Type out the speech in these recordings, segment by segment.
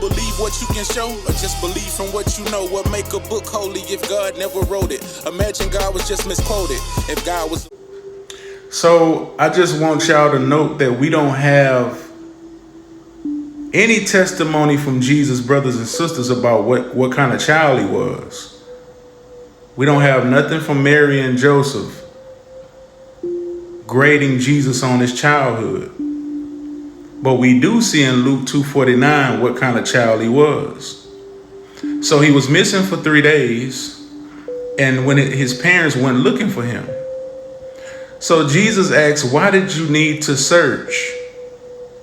believe what you can show, or just believe from what you know? What make a book holy if God never wrote it? Imagine God was just misquoted. If God was... So I just want y'all to note that we don't have any testimony from Jesus, brothers and sisters, about what kind of child he was. We don't have nothing from Mary and Joseph grading Jesus on his childhood. But we do see in Luke 2:49 what kind of child he was. So he was missing for 3 days, and when his parents went looking for him. So Jesus asks, why did you need to search?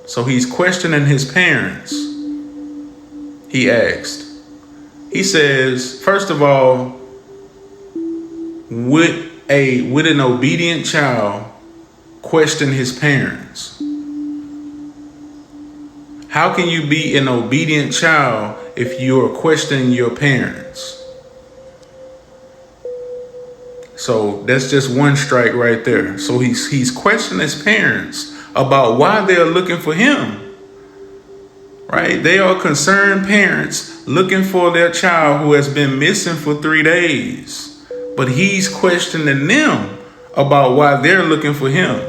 So he's questioning his parents. He asked. He says, first of all, would an obedient child question his parents? How can you be an obedient child if you're questioning your parents? So that's just one strike right there. So he's questioning his parents about why they're looking for him. Right? They are concerned parents looking for their child who has been missing for 3 days. But he's questioning them about why they're looking for him.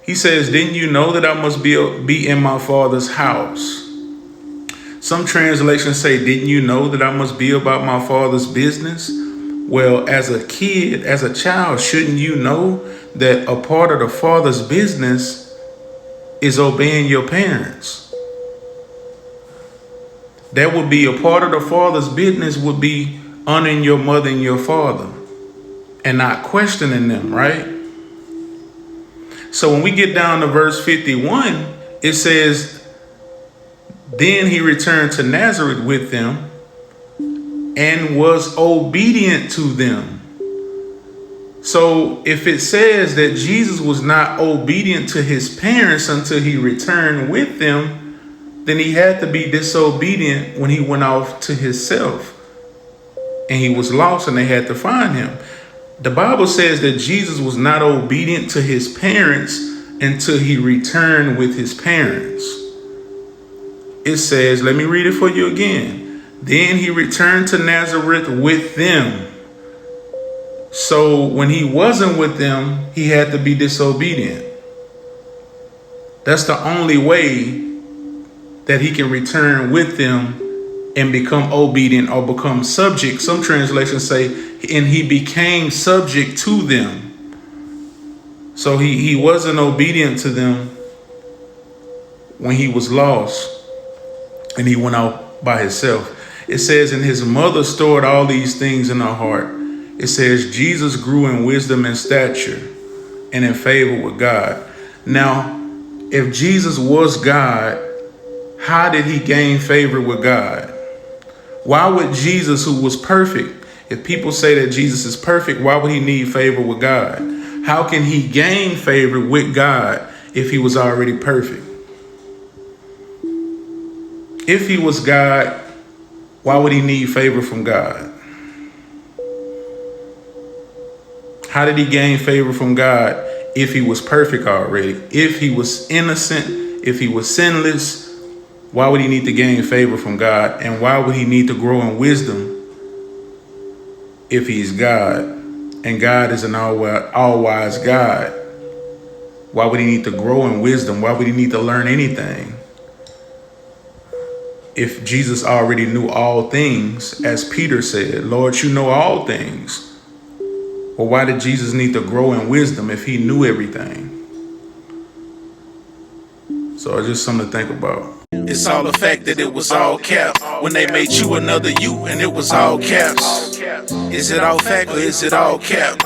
He says, didn't you know that I must be in my Father's house? Some translations say, didn't you know that I must be about my Father's business? Well, as a kid, as a child, shouldn't you know that a part of the Father's business is obeying your parents? That would be a part of the Father's business, would be honoring your mother and your father and not questioning them, right? So when we get down to verse 51, it says, then he returned to Nazareth with them and was obedient to them. So if it says that Jesus was not obedient to his parents until he returned with them, then he had to be disobedient when he went off to himself and he was lost and they had to find him. The Bible says that Jesus was not obedient to his parents until he returned with his parents. It says, let me read it for you again. Then he returned to Nazareth with them. So when he wasn't with them, he had to be disobedient. That's the only way that he can return with them and become obedient or become subject. Some translations say, and he became subject to them. So he wasn't obedient to them when he was lost and he went out by himself. It says, and his mother stored all these things in her heart. It says, Jesus grew in wisdom and stature and in favor with God. Now, if Jesus was God, how did he gain favor with God? Why would Jesus, who was perfect, if people say that Jesus is perfect, why would he need favor with God? How can he gain favor with God if he was already perfect? If he was God, why would he need favor from God? How did he gain favor from God if he was perfect already? If he was innocent, if he was sinless, why would he need to gain favor from God? And why would he need to grow in wisdom if he's God? And God is an all-wise God. Why would he need to grow in wisdom? Why would he need to learn anything? If Jesus already knew all things, as Peter said, Lord, you know all things. Well, why did Jesus need to grow in wisdom if he knew everything? So it's just something to think about. It's all the fact that it was all cap when they made you another you and it was all caps. Is it all fact or is it all cap?